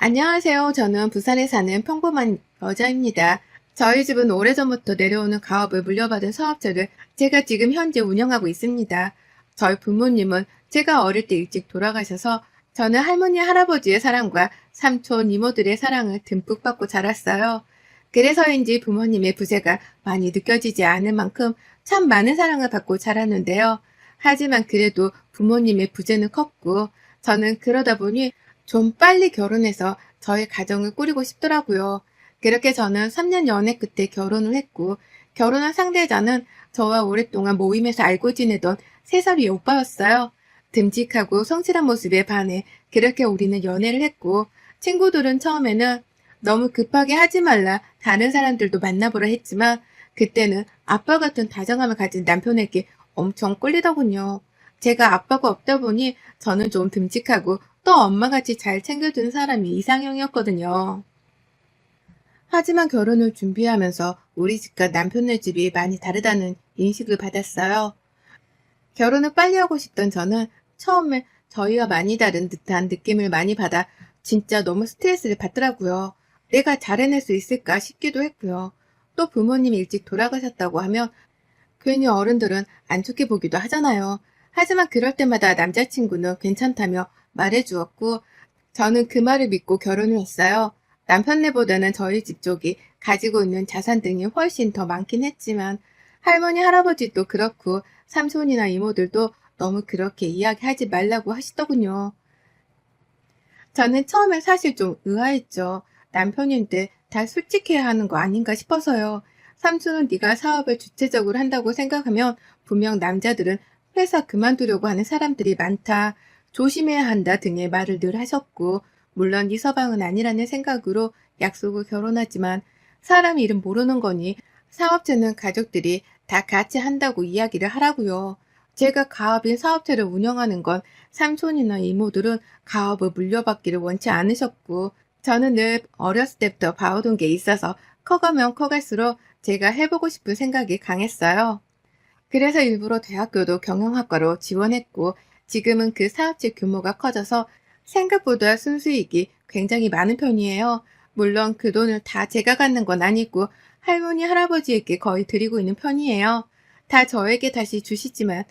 안녕하세요. 저는 부산에 사는 평범한 여자입니다. 저희 집은 오래전부터 내려오는 가업을 물려받은 사업체를 제가 지금 현재 운영하고 있습니다. 저희 부모님은 제가 어릴 때 일찍 돌아가셔서 저는 할머니, 할아버지의 사랑과 삼촌, 이모들의 사랑을 듬뿍 받고 자랐어요. 그래서인지 부모님의 부재가 많이 느껴지지 않을 만큼 참 많은 사랑을 받고 자랐는데요. 하지만 그래도 부모님의 부재는 컸고 저는 그러다 보니 좀 빨리 결혼해서 저의 가정을 꾸리고 싶더라고요. 그렇게 저는 3년 연애 끝에 결혼을 했고, 결혼한 상대자는 저와 오랫동안 모임에서 알고 지내던 3살 위 오빠였어요. 듬직하고 성실한 모습에 반해 그렇게 우리는 연애를 했고, 친구들은 처음에는 너무 급하게 하지 말라 다른 사람들도 만나보라 했지만, 그때는 아빠 같은 다정함을 가진 남편에게 엄청 끌리더군요. 제가 아빠가 없다 보니 저는 좀 듬직하고 또 엄마같이 잘 챙겨주는 사람이 이상형이었거든요. 하지만 결혼을 준비하면서 우리 집과 남편네 집이 많이 다르다는 인식을 받았어요. 결혼을 빨리 하고 싶던 저는 처음에 저희와 많이 다른 듯한 느낌을 많이 받아 진짜 너무 스트레스를 받더라고요. 내가 잘 해낼 수 있을까 싶기도 했고요. 또 부모님이 일찍 돌아가셨다고 하면 괜히 어른들은 안 좋게 보기도 하잖아요. 하지만 그럴 때마다 남자친구는 괜찮다며 말해주었고, 저는 그 말을 믿고 결혼을 했어요. 남편네보다는 저희 집 쪽이 가지고 있는 자산 등이 훨씬 더 많긴 했지만, 할머니, 할아버지도 그렇고, 삼촌이나 이모들도 너무 그렇게 이야기하지 말라고 하시더군요. 저는 처음에 사실 좀 의아했죠. 남편인데 다 솔직해야 하는 거 아닌가 싶어서요. 삼촌은 네가 사업을 주체적으로 한다고 생각하면 분명 남자들은 회사 그만두려고 하는 사람들이 많다. 조심해야 한다 등의 말을 늘 하셨고, 물론 네 서방은 아니라는 생각으로 약속을 결혼하지만 사람 이름 모르는 거니 사업체는 가족들이 다 같이 한다고 이야기를 하라고요. 제가 가업인 사업체를 운영하는 건 삼촌이나 이모들은 가업을 물려받기를 원치 않으셨고, 저는 늘 어렸을 때부터 봐오던 게 있어서 커가면 커갈수록 제가 해보고 싶은 생각이 강했어요. 그래서 일부러 대학교도 경영학과로 지원했고, 지금은 그 사업체 규모가 커져서 생각보다 순수익이 굉장히 많은 편이에요. 물론 그 돈을 다 제가 갖는 건 아니고 할머니, 할아버지에게 거의 드리고 있는 편이에요. 다 저에게 다시 주시지만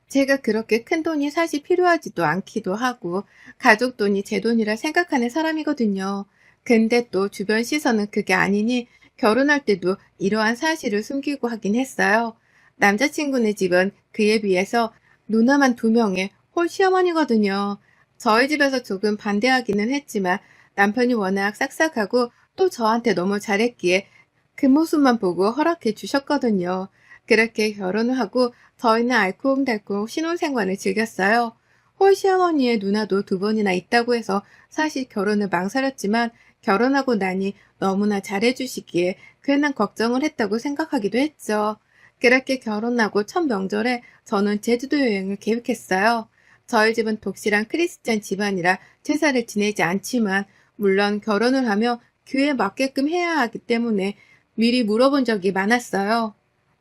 제가 그렇게 큰 돈이 사실 필요하지도 않기도 하고 가족 돈이 제 돈이라 생각하는 사람이거든요. 근데 또 주변 시선은 그게 아니니 결혼할 때도 이러한 사실을 숨기고 하긴 했어요. 남자친구네 집은 그에 비해서 누나만 2명의 홀 시어머니거든요. 저희 집에서 조금 반대하기는 했지만 남편이 워낙 싹싹하고 또 저한테 너무 잘했기에 그 모습만 보고 허락해 주셨거든요. 그렇게 결혼을 하고 저희는 알콩달콩 신혼생활을 즐겼어요. 홀 시어머니의 누나도 2번이나 있다고 해서 사실 결혼을 망설였지만 결혼하고 나니 너무나 잘해주시기에 괜한 걱정을 했다고 생각하기도 했죠. 그렇게 결혼하고 첫 명절에 저는 제주도 여행을 계획했어요. 저희 집은 독실한 크리스찬 집안이라 제사를 지내지 않지만 물론 결혼을 하며 교회에 맞게끔 해야 하기 때문에 미리 물어본 적이 많았어요.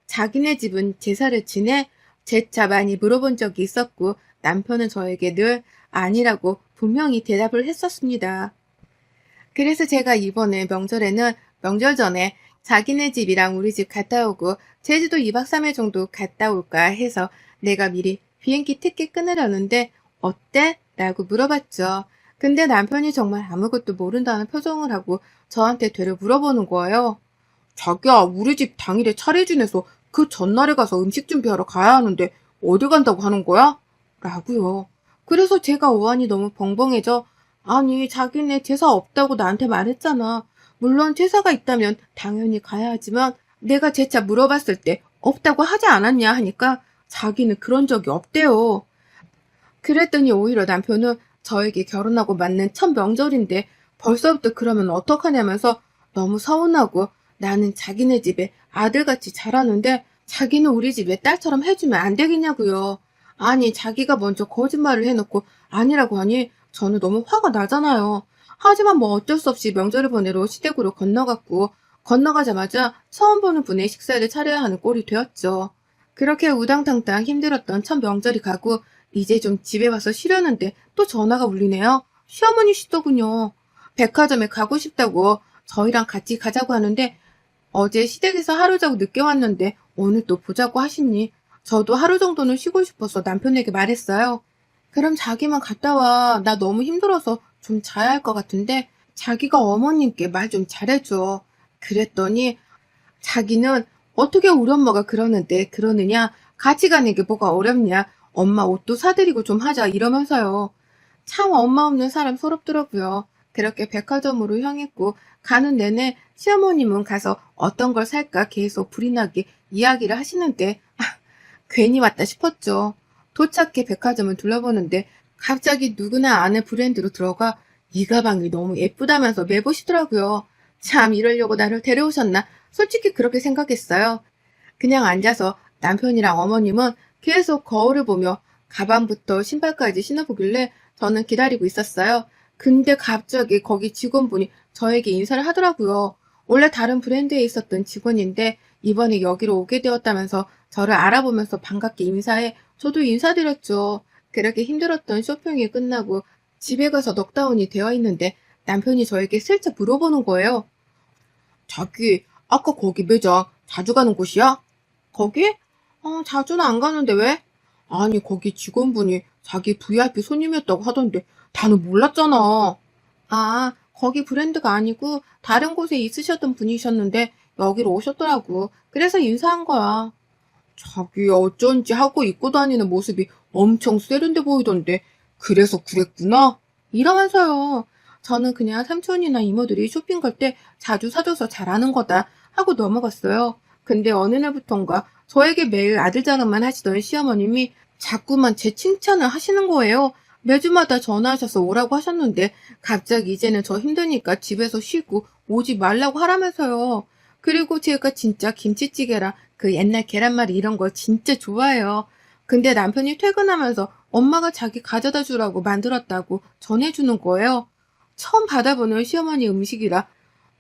자기네 집은 제사를 지내? 재차 많이 물어본 적이 있었고 남편은 저에게 늘 아니라고 분명히 대답을 했었습니다. 그래서 제가 이번에 명절에는 명절 전에 자기네 집이랑 우리 집 갔다 오고 제주도 2박 3일 정도 갔다 올까 해서 내가 미리 비행기 티켓 끊으려는데 어때? 라고 물어봤죠. 근데 남편이 정말 아무것도 모른다는 표정을 하고 저한테 되려 물어보는 거예요. 자기야, 우리 집 당일에 차례 지내서 그 전날에 가서 음식 준비하러 가야 하는데 어디 간다고 하는 거야? 라고요. 그래서 제가 오한이 너무 벙벙해져. 아니, 자기네 제사 없다고 나한테 말했잖아. 물론 제사가 있다면 당연히 가야 하지만 내가 재차 물어봤을 때 없다고 하지 않았냐 하니까 자기는 그런 적이 없대요. 그랬더니 오히려 남편은 저에게 결혼하고 맞는 첫 명절인데 벌써부터 그러면 어떡하냐면서 너무 서운하고 나는 자기네 집에 아들같이 자라는데 자기는 우리 집에 딸처럼 해주면 안 되겠냐고요. 아니 자기가 먼저 거짓말을 해놓고 아니라고 하니 저는 너무 화가 나잖아요. 하지만 뭐 어쩔 수 없이 명절을 보내러 시댁으로 건너갔고 건너가자마자 처음 보는 분의 식사를 차려야 하는 꼴이 되었죠. 그렇게 우당탕탕 힘들었던 첫 명절이 가고 이제 좀 집에 와서 쉬려는데 또 전화가 울리네요. 시어머니시더군요. 백화점에 가고 싶다고 저희랑 같이 가자고 하는데 어제 시댁에서 하루 자고 늦게 왔는데 오늘 또 보자고 하시니 저도 하루 정도는 쉬고 싶어서 남편에게 말했어요. 그럼 자기만 갔다 와. 나 너무 힘들어서 좀 자야 할 것 같은데 자기가 어머님께 말 좀 잘해줘. 그랬더니 자기는 어떻게 우리 엄마가 그러는데 그러느냐? 같이 가는 게 뭐가 어렵냐? 엄마 옷도 사드리고 좀 하자 이러면서요. 참 엄마 없는 사람 서럽더라고요. 그렇게 백화점으로 향했고 가는 내내 시어머님은 가서 어떤 걸 살까 계속 불이 나게 이야기를 하시는데 괜히 왔다 싶었죠. 도착해 백화점을 둘러보는데 갑자기 누구나 아는 브랜드로 들어가 이 가방이 너무 예쁘다면서 매보시더라고요. 참 이러려고 나를 데려오셨나? 솔직히 그렇게 생각했어요. 그냥 앉아서 남편이랑 어머님은 계속 거울을 보며 가방부터 신발까지 신어보길래 저는 기다리고 있었어요. 근데 갑자기 거기 직원분이 저에게 인사를 하더라고요. 원래 다른 브랜드에 있었던 직원인데 이번에 여기로 오게 되었다면서 저를 알아보면서 반갑게 인사해 저도 인사드렸죠. 그렇게 힘들었던 쇼핑이 끝나고 집에 가서 넉다운이 되어 있는데 남편이 저에게 슬쩍 물어보는 거예요. 자기, 아까 거기 매장 자주 가는 곳이야? 거기? 자주는 안 가는데 왜? 아니, 거기 직원분이 자기 VIP 손님이었다고 하던데 나는 몰랐잖아. 아, 거기 브랜드가 아니고 다른 곳에 있으셨던 분이셨는데 여기로 오셨더라고. 그래서 인사한 거야. 자기 어쩐지 하고 입고 다니는 모습이 엄청 세련돼 보이던데 그래서 그랬구나? 이러면서요. 저는 그냥 삼촌이나 이모들이 쇼핑 갈 때 자주 사줘서 잘하는 거다 하고 넘어갔어요. 근데 어느 날부턴가 저에게 매일 아들 자랑만 하시던 시어머님이 자꾸만 제 칭찬을 하시는 거예요. 매주마다 전화하셔서 오라고 하셨는데 갑자기 이제는 저 힘드니까 집에서 쉬고 오지 말라고 하라면서요. 그리고 제가 진짜 김치찌개랑 그 옛날 계란말이 이런 거 진짜 좋아해요. 근데 남편이 퇴근하면서 엄마가 자기 가져다 주라고 만들었다고 전해주는 거예요. 처음 받아보는 시어머니 음식이라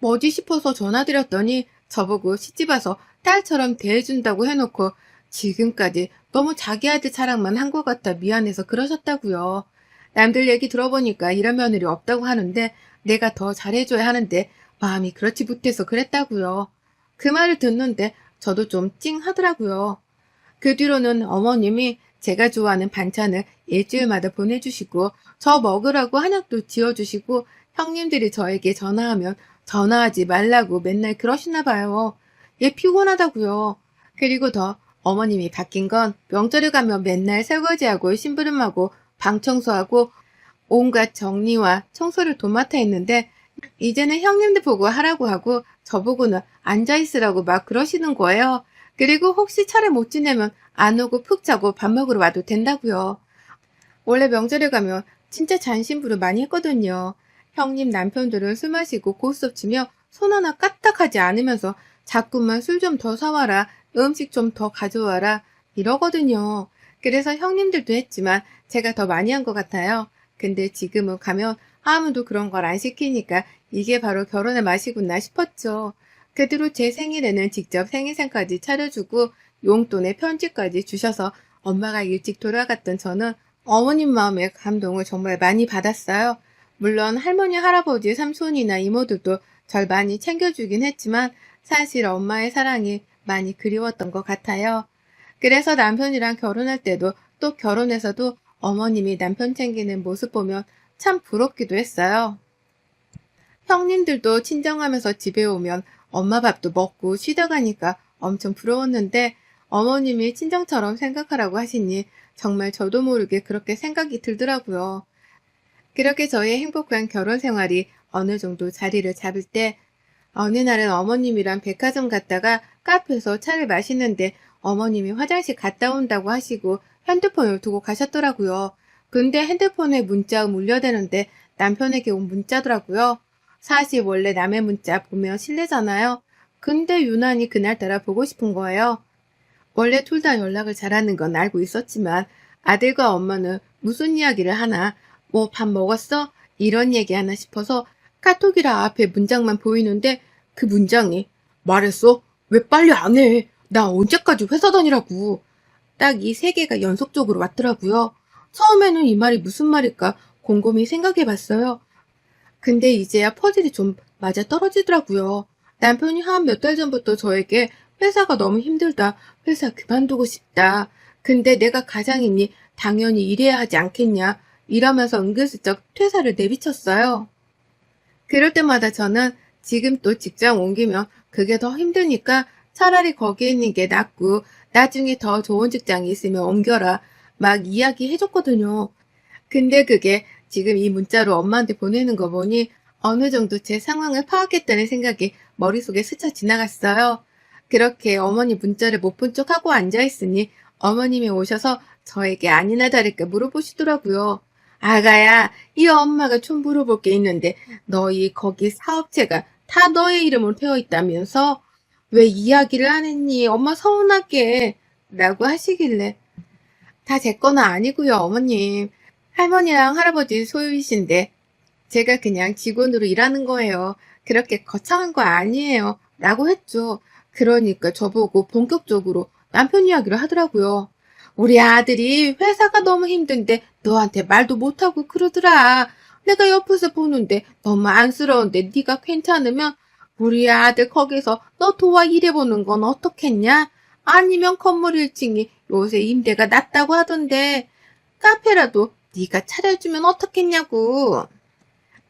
뭐지 싶어서 전화드렸더니 저보고 시집 와서 딸처럼 대해준다고 해놓고 지금까지 너무 자기 아들 자랑만 한 것 같아 미안해서 그러셨다고요. 남들 얘기 들어보니까 이런 며느리 없다고 하는데 내가 더 잘해줘야 하는데 마음이 그렇지 못해서 그랬다고요. 그 말을 듣는데 저도 좀 찡하더라고요. 그 뒤로는 어머님이 제가 좋아하는 반찬을 일주일마다 보내주시고 저 먹으라고 한약도 지어주시고 형님들이 저에게 전화하면 전화하지 말라고 맨날 그러시나 봐요. 얘 피곤하다고요. 그리고 더 어머님이 바뀐 건 명절에 가면 맨날 설거지하고 심부름하고 방 청소하고 온갖 정리와 청소를 도맡아 했는데 이제는 형님들 보고 하라고 하고 저보고는 앉아있으라고 막 그러시는 거예요. 그리고 혹시 차례 못 지내면 안 오고 푹 자고 밥 먹으러 와도 된다고요. 원래 명절에 가면 진짜 잔심부름 많이 했거든요. 형님 남편들은 술 마시고 고스톱 치며 손 하나 까딱하지 않으면서 자꾸만 술 좀 더 사와라, 음식 좀 더 가져와라 이러거든요. 그래서 형님들도 했지만 제가 더 많이 한 것 같아요. 근데 지금은 가면 아무도 그런 걸 안 시키니까 이게 바로 결혼의 맛이구나 싶었죠. 그 뒤로 제 생일에는 직접 생일상까지 차려주고 용돈에 편지까지 주셔서 엄마가 일찍 돌아갔던 저는 어머님 마음의 감동을 정말 많이 받았어요. 물론 할머니, 할아버지, 삼촌이나 이모들도 절 많이 챙겨주긴 했지만 사실 엄마의 사랑이 많이 그리웠던 것 같아요. 그래서 남편이랑 결혼할 때도 또 결혼해서도 어머님이 남편 챙기는 모습 보면 참 부럽기도 했어요. 형님들도 친정하면서 집에 오면 엄마 밥도 먹고 쉬다 가니까 엄청 부러웠는데 어머님이 친정처럼 생각하라고 하시니 정말 저도 모르게 그렇게 생각이 들더라고요. 그렇게 저의 행복한 결혼 생활이 어느 정도 자리를 잡을 때 어느 날은 어머님이랑 백화점 갔다가 카페에서 차를 마시는데 어머님이 화장실 갔다 온다고 하시고 핸드폰을 두고 가셨더라고요. 근데 핸드폰에 문자가 울려대는데 남편에게 온 문자더라고요. 사실 원래 남의 문자 보면 실례잖아요. 근데 유난히 그날따라 보고 싶은 거예요. 원래 둘 다 연락을 잘하는 건 알고 있었지만 아들과 엄마는 무슨 이야기를 하나, 뭐 밥 먹었어? 이런 얘기 하나 싶어서 카톡이라 앞에 문장만 보이는데 그 문장이 말했어? 왜 빨리 안 해? 나 언제까지 회사 다니라고. 딱 이 세 개가 연속적으로 왔더라고요. 처음에는 이 말이 무슨 말일까 곰곰이 생각해 봤어요. 근데 이제야 퍼즐이 좀 맞아 떨어지더라고요. 남편이 한 몇 달 전부터 저에게 회사가 너무 힘들다, 회사 그만두고 싶다. 근데 내가 가장이니 당연히 일해야 하지 않겠냐, 이러면서 은근슬쩍 퇴사를 내비쳤어요. 그럴 때마다 저는 지금 또 직장 옮기면 그게 더 힘드니까 차라리 거기 있는 게 낫고 나중에 더 좋은 직장이 있으면 옮겨라, 막 이야기해줬거든요. 근데 그게 지금 이 문자로 엄마한테 보내는 거 보니 어느 정도 제 상황을 파악했다는 생각이 머릿속에 스쳐 지나갔어요. 그렇게 어머니 문자를 못 본 척하고 앉아있으니 어머님이 오셔서 저에게 아니나 다를까 물어보시더라고요. 아가야, 이 엄마가 좀 물어볼 게 있는데 너희 거기 사업체가 다 너의 이름으로 되어 있다면서 왜 이야기를 안 했니? 엄마 서운하게 라고 하시길래 다 제 거는 아니고요, 어머님. 할머니랑 할아버지 소유이신데 제가 그냥 직원으로 일하는 거예요. 그렇게 거창한 거 아니에요. 라고 했죠. 그러니까 저보고 본격적으로 남편 이야기를 하더라고요. 우리 아들이 회사가 너무 힘든데 너한테 말도 못하고 그러더라. 내가 옆에서 보는데 너무 안쓰러운데 네가 괜찮으면 우리 아들 거기서 너 도와 일해보는 건 어떻겠냐? 아니면 건물 1층이 요새 임대가 낮다고 하던데 카페라도 네가 차려주면 어떻겠냐고.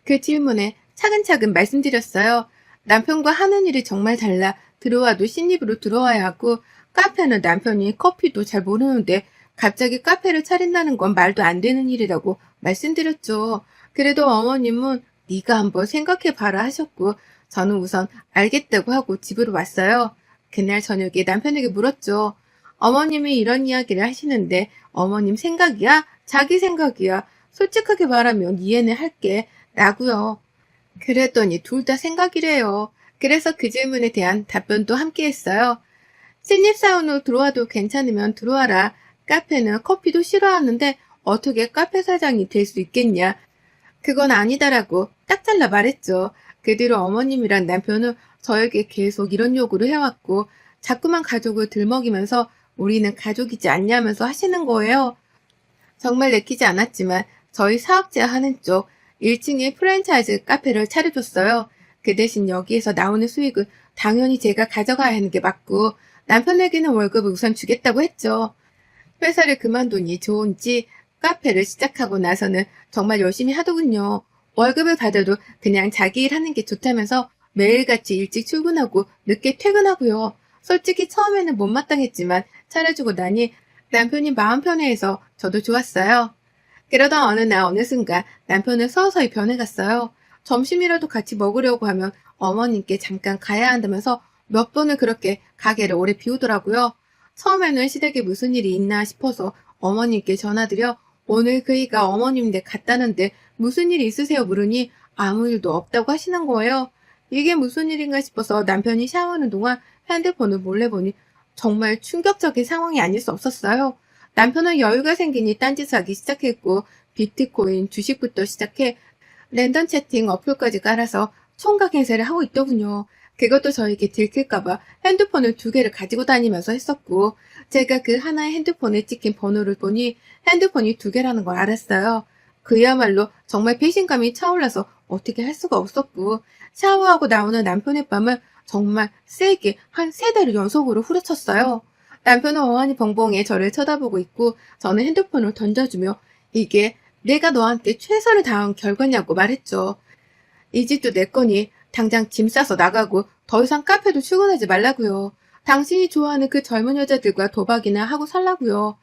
그 질문에 차근차근 말씀드렸어요. 남편과 하는 일이 정말 달라 들어와도 신입으로 들어와야 하고 카페는 남편이 커피도 잘 모르는데 갑자기 카페를 차린다는 건 말도 안 되는 일이라고 말씀드렸죠. 그래도 어머님은 네가 한번 생각해봐라 하셨고 저는 우선 알겠다고 하고 집으로 왔어요. 그날 저녁에 남편에게 물었죠. 어머님이 이런 이야기를 하시는데 어머님 생각이야? 자기 생각이야? 솔직하게 말하면 이해는 할게. 라고요. 그랬더니 둘 다 생각이래요. 그래서 그 질문에 대한 답변도 함께 했어요. 신입사원으로 들어와도 괜찮으면 들어와라. 카페는 커피도 싫어하는데 어떻게 카페 사장이 될 수 있겠냐. 그건 아니다라고 딱 잘라 말했죠. 그 뒤로 어머님이랑 남편은 저에게 계속 이런 요구를 해왔고 자꾸만 가족을 들먹이면서 우리는 가족이지 않냐면서 하시는 거예요. 정말 내키지 않았지만 저희 사업자 하는 쪽 1층에 프랜차이즈 카페를 차려줬어요. 그 대신 여기에서 나오는 수익은 당연히 제가 가져가야 하는 게 맞고 남편에게는 월급을 우선 주겠다고 했죠. 회사를 그만두니 좋은지 카페를 시작하고 나서는 정말 열심히 하더군요. 월급을 받아도 그냥 자기 일 하는 게 좋다면서 매일같이 일찍 출근하고 늦게 퇴근하고요. 솔직히 처음에는 못마땅했지만 차려주고 나니 남편이 마음 편해해서 저도 좋았어요. 그러던 어느 날 어느 순간 남편은 서서히 변해갔어요. 점심이라도 같이 먹으려고 하면 어머님께 잠깐 가야 한다면서 몇 번을 그렇게 가게를 오래 비우더라고요. 처음에는 시댁에 무슨 일이 있나 싶어서 어머님께 전화드려 오늘 그이가 어머님 댁 갔다는데 무슨 일이 있으세요 물으니 아무 일도 없다고 하시는 거예요. 이게 무슨 일인가 싶어서 남편이 샤워하는 동안 핸드폰을 몰래 보니 정말 충격적인 상황이 아닐 수 없었어요. 남편은 여유가 생기니 딴짓을 하기 시작했고 비트코인 주식부터 시작해 랜덤 채팅 어플까지 깔아서 총각 행세를 하고 있더군요. 그것도 저에게 들킬까봐 핸드폰을 2개를 가지고 다니면서 했었고 제가 그 하나의 핸드폰에 찍힌 번호를 보니 핸드폰이 2개라는 걸 알았어요. 그야말로 정말 배신감이 차올라서 어떻게 할 수가 없었고 샤워하고 나오는 남편의 뺨을 정말 세게 한 3대를 연속으로 후려쳤어요. 남편은 어안이 벙벙해 저를 쳐다보고 있고 저는 핸드폰을 던져주며 이게 내가 너한테 최선을 다한 결과냐고 말했죠. 이 집도 내 거니 당장 짐 싸서 나가고 더 이상 카페도 출근하지 말라고요. 당신이 좋아하는 그 젊은 여자들과 도박이나 하고 살라고요.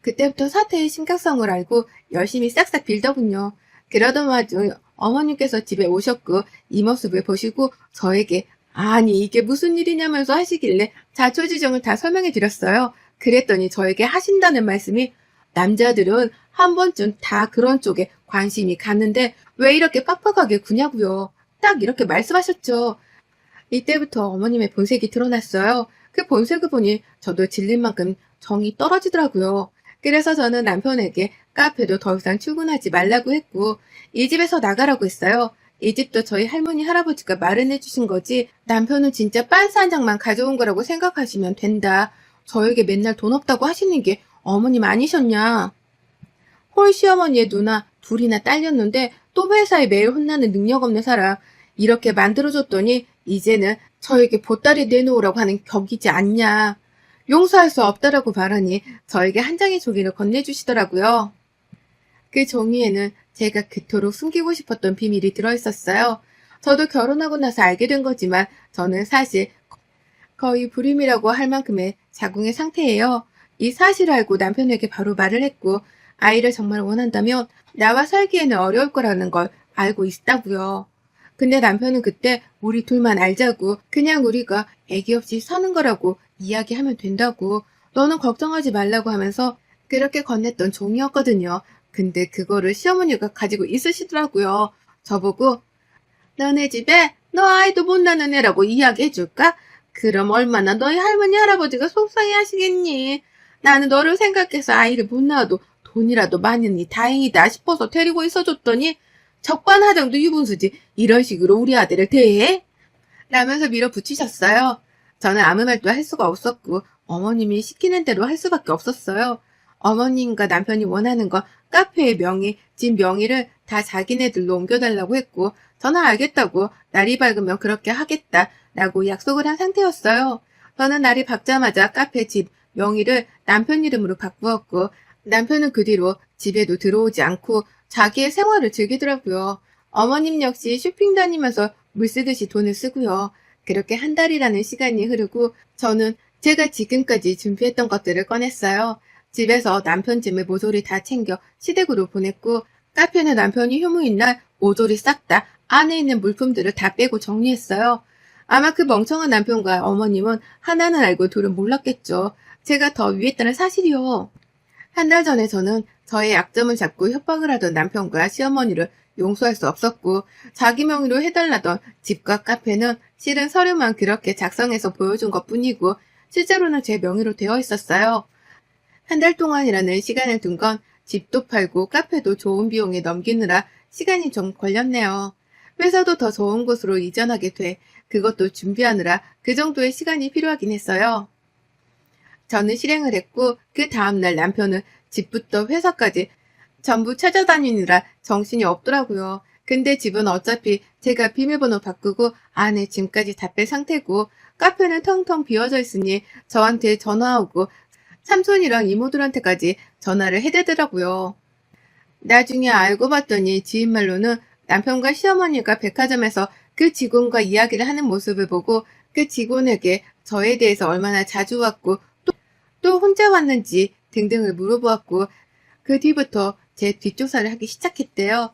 그때부터 사태의 심각성을 알고 열심히 싹싹 빌더군요. 그러던 와중 어머님께서 집에 오셨고 이 모습을 보시고 저에게 아니 이게 무슨 일이냐면서 하시길래 자초지종을 다 설명해 드렸어요. 그랬더니 저에게 하신다는 말씀이 남자들은 한 번쯤 다 그런 쪽에 관심이 갔는데 왜 이렇게 빡빡하게 구냐고요. 딱 이렇게 말씀하셨죠. 이때부터 어머님의 본색이 드러났어요. 그 본색을 보니 저도 질릴 만큼 정이 떨어지더라고요. 그래서 저는 남편에게 카페도 더 이상 출근하지 말라고 했고 이 집에서 나가라고 했어요. 이 집도 저희 할머니 할아버지가 마련해 주신 거지 남편은 진짜 빤스 한 장만 가져온 거라고 생각하시면 된다. 저에게 맨날 돈 없다고 하시는 게 어머님 아니셨냐. 홀 시어머니의 누나 불이나 딸렸는데 또 회사에 매일 혼나는 능력 없는 사람 이렇게 만들어줬더니 이제는 저에게 보따리 내놓으라고 하는 격이지 않냐. 용서할 수 없다라고 말하니 저에게 한 장의 종이를 건네주시더라고요. 그 종이에는 제가 그토록 숨기고 싶었던 비밀이 들어있었어요. 저도 결혼하고 나서 알게 된 거지만 저는 사실 거의 불임이라고 할 만큼의 자궁의 상태예요. 이 사실을 알고 남편에게 바로 말을 했고 아이를 정말 원한다면 나와 살기에는 어려울 거라는 걸 알고 있다고요. 근데 남편은 그때 우리 둘만 알자고 그냥 우리가 애기 없이 사는 거라고 이야기하면 된다고 너는 걱정하지 말라고 하면서 그렇게 건넸던 종이었거든요. 근데 그거를 시어머니가 가지고 있으시더라고요. 저보고 너네 집에 너 아이도 못 낳는 애라고 이야기해줄까? 그럼 얼마나 너희 할머니 할아버지가 속상해 하시겠니? 나는 너를 생각해서 아이를 못 낳아도 돈이라도 많으니 다행이다 싶어서 데리고 있어줬더니 적반하장도 유분수지 이런 식으로 우리 아들을 대해? 라면서 밀어붙이셨어요. 저는 아무 말도 할 수가 없었고 어머님이 시키는 대로 할 수밖에 없었어요. 어머님과 남편이 원하는 건 카페의 명의, 집 명의를 다 자기네들로 옮겨달라고 했고 저는 알겠다고 날이 밝으면 그렇게 하겠다라고 약속을 한 상태였어요. 저는 날이 밝자마자 카페 집 명의를 남편 이름으로 바꾸었고 남편은 그 뒤로 집에도 들어오지 않고 자기의 생활을 즐기더라고요. 어머님 역시 쇼핑 다니면서 물 쓰듯이 돈을 쓰고요. 그렇게 한 달이라는 시간이 흐르고 저는 제가 지금까지 준비했던 것들을 꺼냈어요. 집에서 남편 짐을 모조리 다 챙겨 시댁으로 보냈고 카페는 남편이 휴무인 날 모조리 싹 다 안에 있는 물품들을 다 빼고 정리했어요. 아마 그 멍청한 남편과 어머님은 하나는 알고 둘은 몰랐겠죠. 제가 더 위했다는 사실이요. 한 달 전에 저는 저의 약점을 잡고 협박을 하던 남편과 시어머니를 용서할 수 없었고 자기 명의로 해달라던 집과 카페는 실은 서류만 그렇게 작성해서 보여준 것뿐이고 실제로는 제 명의로 되어 있었어요. 한 달 동안이라는 시간을 둔 건 집도 팔고 카페도 좋은 비용에 넘기느라 시간이 좀 걸렸네요. 회사도 더 좋은 곳으로 이전하게 돼 그것도 준비하느라 그 정도의 시간이 필요하긴 했어요. 저는 실행을 했고 그 다음날 남편은 집부터 회사까지 전부 찾아다니느라 정신이 없더라고요. 근데 집은 어차피 제가 비밀번호 바꾸고 안에 짐까지 다 뺀 상태고 카페는 텅텅 비어져 있으니 저한테 전화 오고 삼촌이랑 이모들한테까지 전화를 해대더라고요. 나중에 알고 봤더니 지인 말로는 남편과 시어머니가 백화점에서 그 직원과 이야기를 하는 모습을 보고 그 직원에게 저에 대해서 얼마나 자주 왔고 또 혼자 왔는지 등등을 물어보았고 그 뒤부터 제 뒷조사를 하기 시작했대요.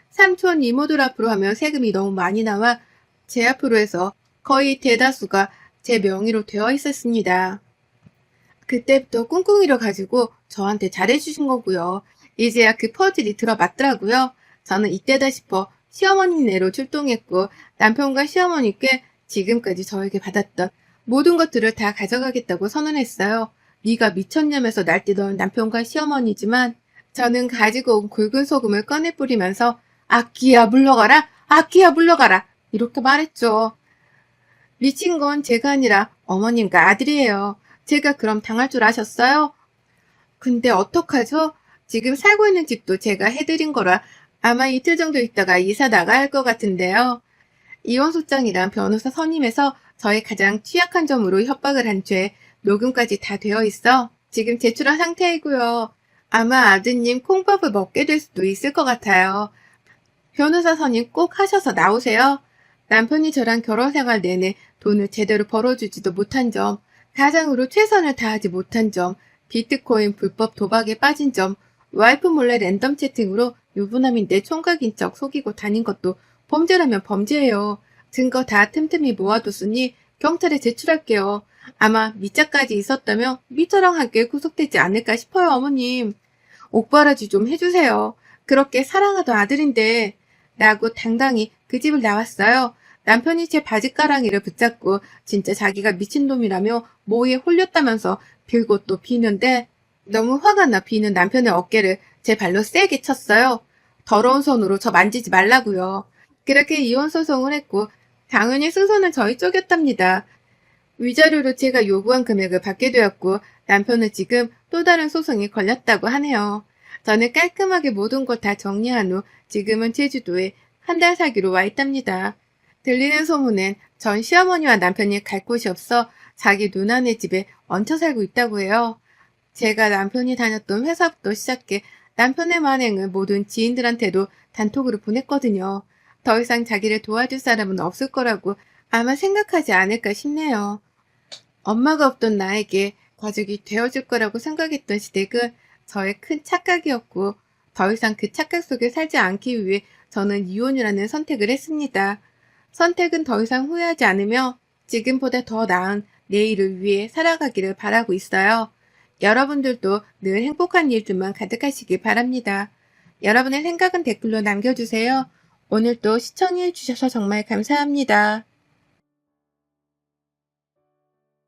삼촌 이모들 앞으로 하면 세금이 너무 많이 나와 제 앞으로 해서 거의 대다수가 제 명의로 되어 있었습니다. 그때부터 꿍꿍이를 가지고 저한테 잘해주신 거고요. 이제야 그 퍼즐이 들어맞더라고요. 저는 이때다 싶어 시어머니네로 출동했고 남편과 시어머니께 지금까지 저에게 받았던 모든 것들을 다 가져가겠다고 선언했어요. 네가 미쳤냐면서 날뛰던 남편과 시어머니지만 저는 가지고 온 굵은 소금을 꺼내 뿌리면서 아끼야 물러가라, 아끼야 물러가라 이렇게 말했죠. 미친 건 제가 아니라 어머님과 아들이에요. 제가 그럼 당할 줄 아셨어요? 근데 어떡하죠? 지금 살고 있는 집도 제가 해드린 거라 아마 이틀 정도 있다가 이사 나가야 할 것 같은데요. 이혼소장이랑 변호사 선임해서 저의 가장 취약한 점으로 협박을 한 죄 녹음까지 다 되어 있어 지금 제출한 상태이고요. 아마 아드님 콩밥을 먹게 될 수도 있을 것 같아요. 변호사 선임 꼭 하셔서 나오세요. 남편이 저랑 결혼생활 내내 돈을 제대로 벌어주지도 못한 점, 가장으로 최선을 다하지 못한 점, 비트코인 불법 도박에 빠진 점, 와이프 몰래 랜덤 채팅으로 유부남인데 총각인 척 속이고 다닌 것도 범죄라면 범죄예요. 증거 다 틈틈이 모아뒀으니 경찰에 제출할게요. 아마 미자까지 있었다면 미자랑 함께 구속되지 않을까 싶어요, 어머님. 옥바라지 좀 해주세요. 그렇게 사랑하던 아들인데 라고 당당히 그 집을 나왔어요. 남편이 제 바지가랑이를 붙잡고 진짜 자기가 미친놈이라며 모에 홀렸다면서 빌고 또 비는데 너무 화가 나 비는 남편의 어깨를 제 발로 세게 쳤어요. 더러운 손으로 저 만지지 말라고요. 그렇게 이혼소송을 했고 당연히 승소는 저희 쪽이었답니다. 위자료로 제가 요구한 금액을 받게 되었고 남편은 지금 또 다른 소송이 걸렸다고 하네요. 저는 깔끔하게 모든 것 다 정리한 후 지금은 제주도에 한 달 살기로 와 있답니다. 들리는 소문은 전 시어머니와 남편이 갈 곳이 없어 자기 누나네 집에 얹혀 살고 있다고 해요. 제가 남편이 다녔던 회사부터 시작해 남편의 만행을 모든 지인들한테도 단톡으로 보냈거든요. 더 이상 자기를 도와줄 사람은 없을 거라고 아마 생각하지 않을까 싶네요. 엄마가 없던 나에게 가족이 되어줄 거라고 생각했던 시댁은 저의 큰 착각이었고, 더 이상 그 착각 속에 살지 않기 위해 저는 이혼이라는 선택을 했습니다. 선택은 더 이상 후회하지 않으며 지금보다 더 나은 내일을 위해 살아가기를 바라고 있어요. 여러분들도 늘 행복한 일들만 가득하시길 바랍니다. 여러분의 생각은 댓글로 남겨주세요. 오늘도 시청해주셔서 정말 감사합니다.